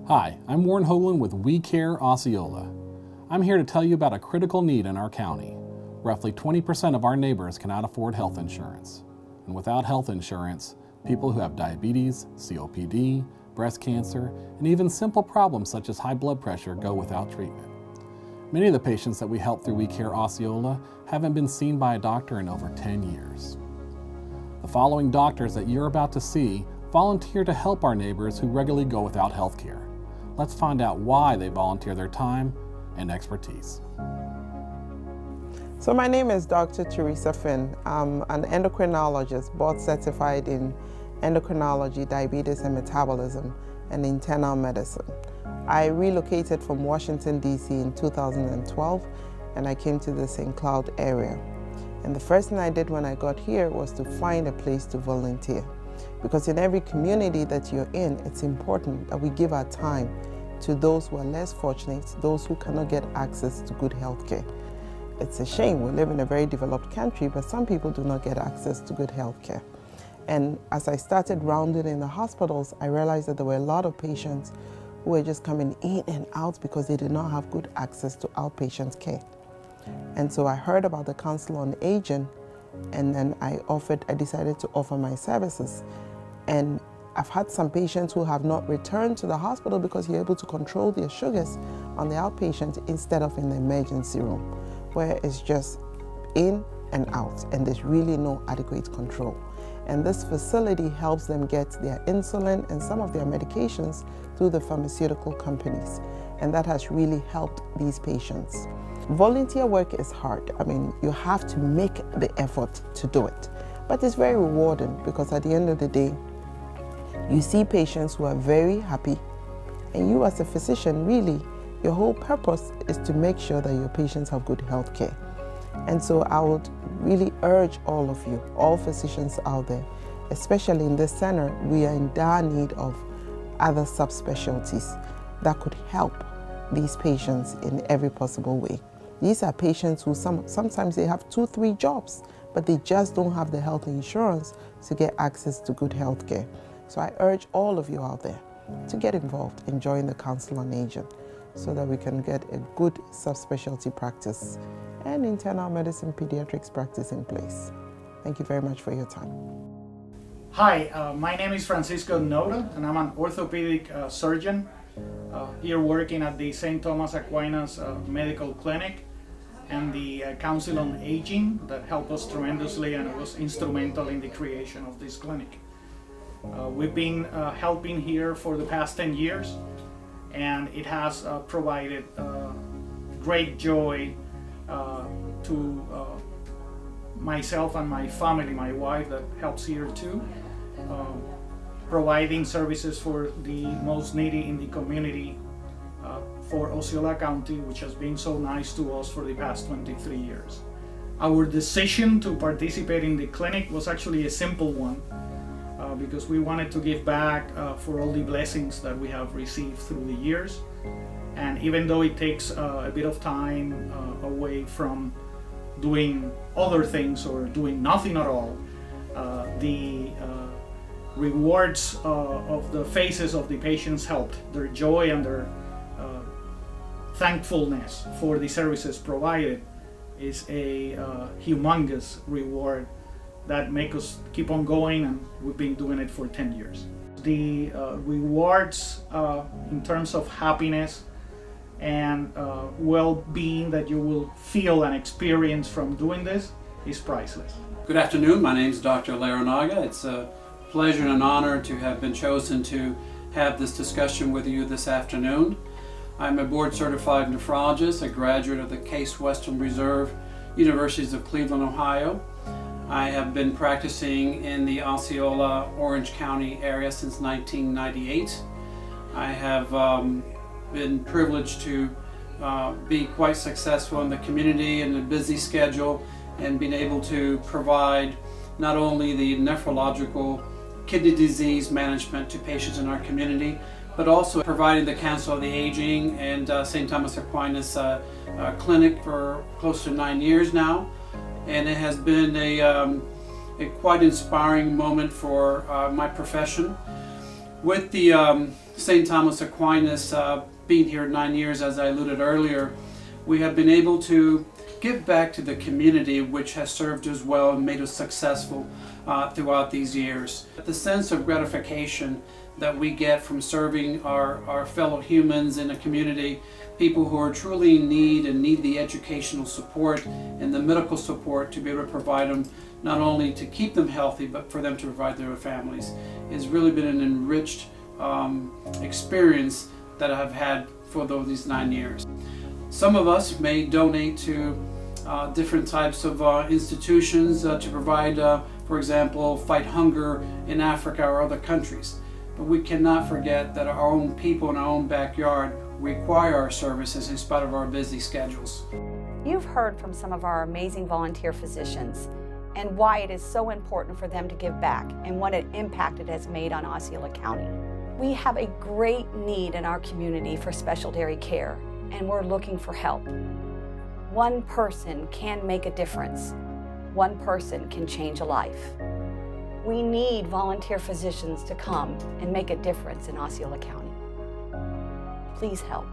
Hi, I'm Warren Hoagland with We Care Osceola. I'm here to tell you about a critical need in our county. Roughly 20% of our neighbors cannot afford health insurance. And without health insurance, people who have diabetes, COPD, breast cancer, and even simple problems such as high blood pressure go without treatment. Many of the patients that we help through We Care Osceola haven't been seen by a doctor in over 10 years. The following doctors that you're about to see volunteer to help our neighbors who regularly go without health care. Let's find out why they volunteer their time and expertise. So my name is Dr. Teresa Finn. I'm an endocrinologist, board certified in endocrinology, diabetes and metabolism, and internal medicine. I relocated from Washington, D.C. in 2012, and I came to the St. Cloud area. And the first thing I did when I got here was to find a place to volunteer. Because in every community that you're in, it's important that we give our time to those who are less fortunate, those who cannot get access to good health care. It's a shame, we live in a very developed country, but some people do not get access to good health care. And as I started rounding in the hospitals, I realized that there were a lot of patients who were just coming in and out because they did not have good access to outpatient care. And so I heard about the Council on Aging, and then I decided to offer my services. And I've had some patients who have not returned to the hospital because you're able to control their sugars on the outpatient instead of in the emergency room, where it's just in and out, and there's really no adequate control. And this facility helps them get their insulin and some of their medications through the pharmaceutical companies. And that has really helped these patients. Volunteer work is hard. I mean, you have to make the effort to do it. But it's very rewarding because at the end of the day, you see patients who are very happy, and you as a physician, really, your whole purpose is to make sure that your patients have good health care. And so I would really urge all of you, all physicians out there, especially in this center, we are in dire need of other subspecialties that could help these patients in every possible way. These are patients who sometimes they have 2-3 jobs, but they just don't have the health insurance to get access to good health care. So I urge all of you out there to get involved in joining the Council on Aging so that we can get a good subspecialty practice and internal medicine pediatrics practice in place. Thank you very much for your time. Hi, my name is Francisco Nota, and I'm an orthopedic surgeon here working at the St. Thomas Aquinas Medical Clinic and the Council on Aging that helped us tremendously and was instrumental in the creation of this clinic. We've been helping here for the past 10 years, and it has provided great joy to myself and my family, my wife that helps here too, providing services for the most needy in the community for Osceola County, which has been so nice to us for the past 23 years. Our decision to participate in the clinic was actually a simple one, because we wanted to give back for all the blessings that we have received through the years. And even though it takes a bit of time away from doing other things or doing nothing at all, the rewards of the faces of the patients helped. Their joy and their thankfulness for the services provided is a humongous reward that make us keep on going, and we've been doing it for 10 years. The rewards in terms of happiness and well-being that you will feel and experience from doing this is priceless. Good afternoon, my name is Dr. Larinaga. It's a pleasure and an honor to have been chosen to have this discussion with you this afternoon. I'm a board-certified nephrologist, a graduate of the Case Western Reserve Universities of Cleveland, Ohio. I have been practicing in the Osceola, Orange County area since 1998. I have been privileged to be quite successful in the community and a busy schedule, and being able to provide not only the nephrological kidney disease management to patients in our community, but also providing the Council of the Aging and St. Thomas Aquinas clinic for close to 9 years now. And it has been a quite inspiring moment for my profession. With the St. Thomas Aquinas being here 9 years, as I alluded earlier, we have been able to give back to the community, which has served us well and made us successful throughout these years. The sense of gratification that we get from serving our fellow humans in a community, people who are truly in need and need the educational support and the medical support to be able to provide them, not only to keep them healthy, but for them to provide their families, has really been an enriched experience that I've had for these 9 years. Some of us may donate to different types of institutions to provide, for example, fight hunger in Africa or other countries. But we cannot forget that our own people in our own backyard require our services in spite of our busy schedules. You've heard from some of our amazing volunteer physicians and why it is so important for them to give back and what an impact it has made on Osceola County. We have a great need in our community for special dairy care, and we're looking for help. One person can make a difference. One person can change a life. We need volunteer physicians to come and make a difference in Osceola County. Please help.